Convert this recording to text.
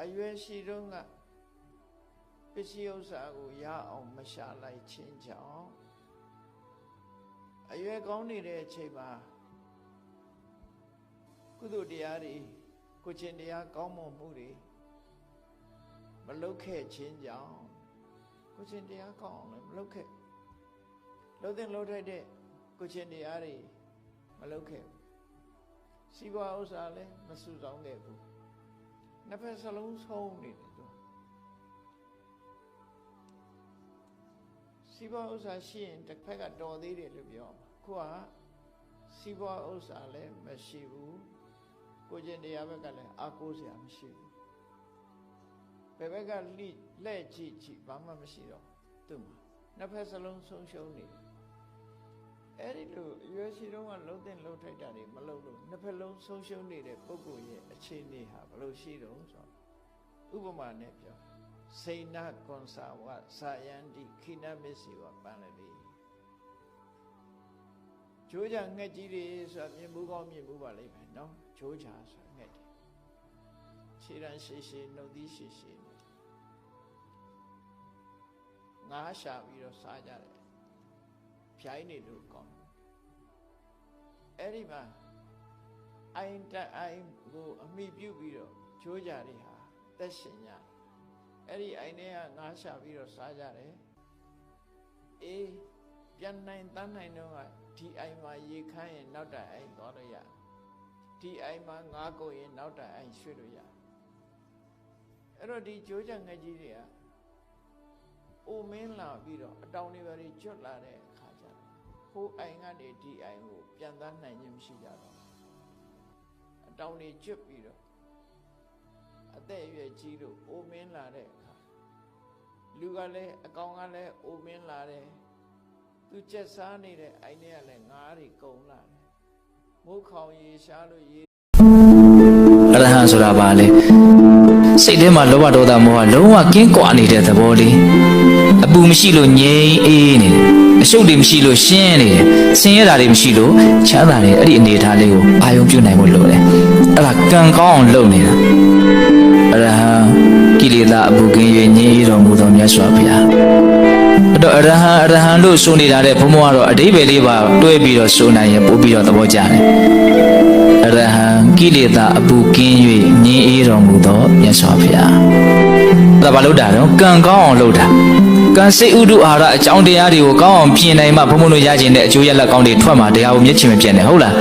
အရွယ်ရှိတော့ကပစ္စည်းဥစ္စာကိုရအောင်မရှာလိုက်ခြင်းကြောင့်အရွယ်ကောင်းနေတဲ့အချိန်မှာကုသိုလ်တရားတွေကိုချင်းတရားကောင်းမွန်မှုတွေမလုပ်ခဲ့ခြင်းကြောင့်ကိုချင်းတရားကောင်းအောင်လည်းမလုပ်ခဲ့လုပ်တဲ့လုပ်ထိုက်တဲ့ကိုချင်းတရားတွေမလုပ်ခဲ့စီးပွားဥစ္စာလည်းမစုဆောင်ခဲ့ဘူးနှစ်ဖက်စလုံးဆုံးနေတယ်သူစီးပွားဥစ္စာရှိရင်တစ်ဖက်ကတော်သေးတယ်လို့ပြောမှာခုကစီးပွားဥစ္စာလည်းမရှိဘူးကိုကျင့်တရားဘက်ကလည်းအားကိုးစရာမရှိဘူးဘယ်ဘက်ကလှဲ့ကြည့်ဘာမှမရှိတော့သူ့မှာနှစ်ဖက်စလုံးဆုံးရှုံးနေတယ်အဲ့ဒီလိုအရွယ်ရှိတော့ကလုံးတဲ့လုံးထိုက်တာတွေမလုပ်လို့နှစ်ဖက်လုံးဆုံးရှုံးနေတဲ့ပုဂ္ဂိုလ်ရဲ့အခြေအနေဟာဘယ်လိုရှိတော့ဆိုဥပမာနဲ့ပြောစိဏကွန်စာဝစာယန္တိခိနမစ္စည်းဝပန္နတိဂျိုးကြငှက်ကြီးတွေဆိုတာမြင်မှုကောင်းမြင်မှုပါလိမ့်မယ်နော်ဂျိုးကြဆိုငှက်တွေခြေရန်ရှိရှိနှုတ်သီးရှိရှိငါးရှာပြီးတော့စားကြတယ်ဖြိုင်းနေလို့ကောင်းအဲ့ဒီမှာအိုင်ကိုအမိပြုတ်ပြီးတော့ဂျိုးကြတွေဟာသက်ရှင်ကြအဲ့ဒီအိုင်ထဲကငါးရှာပြီးတော့စားကြတယ်အေးပြန်နိုင်တန်းနိုင်တော့ကဒီအိုင်မှာရေခမ်းရင်နောက်တိုင်အိုင်သွားလို့ရဒီအိုင်မှာငါးကုန်ရင်နောက်တိုင်အိုင်ရွှေ့လို့ရအဲ့တော့ဒီဂျိုးကြငှက်ကြီးတွေကအိုမင်းလာပြီးတော့အတောင်တွေပဲကျွတ်လာတဲ့အခါကျတော့ဟိုအိုင်ကနေဒီအိုင်ကိုပြန်သားနိုင်ခြင်းမရှိကြတော့အတောင်တွေကျွတ်ပြီးတော့အသက်အရွယ်ကြီးလို့အိုမင်းလာတဲ့အခါလူကလည်းအကောင်ကလည်းအိုမင်းလာတယ်သူကျက်စားနေတဲ့အိုင်ထဲကလည်းငါးတွေကုန်လာတယ်မိုးခေါင်ရေရှားလို့ရေအရဟံဆိုတာပါလေစိတ်ထဲမှာလောဘဒေါသမောဟလုံးဝကင်းကွာနေတဲ့သဘောလေးအပူမရှိလို့ငြိမ်အေးနေတယ်အရှုပ်တွေမရှိလို့ရှင်းနေတယ်ဆင်းရဲတာတွေမရှိလို့ချမ်းသာတယ်အဲ့ဒီအနေအထားလေးကိုအာရုံပြုနိုင်ဖို့လိုတယ်အဲ့ဒါကံကောင်းအောင်လုပ်နေတာအရဟံကိလေသာအပူကင်း၍ငြိမ်းတော်မူသောမြတ်စွာဘုရားအဲ့တော့အရဟံလို့ဆိုနေတာတဲ့ဘုံဘုံကတော့အဓိပ္ပာယ်လေးပါတွဲပြီးတော့ဆိုနိုင်ရင်ပို့ပြီးတော့သဘောကျတယ်အရဟံကိလေသာအပူကင်း၍ငြိမ်းအေးတော်မူသောမြတ်စွာဘုရားဒါဘာလို့တာတော့ကံကောင်းအောင်လုပ်တာကံစိတ်ဥဒုအာရအကြောင်းတရားတွေကိုကောင်းအောင်ပြင်နိုင်မှဘုံဘုံတို့ရခြင်းတဲ့အကျိုးရလဒ်ကောင်းတွေထွက်မှာတရားကိုမျက်ချင်မပြတ်နဲ့ဟုတ်လား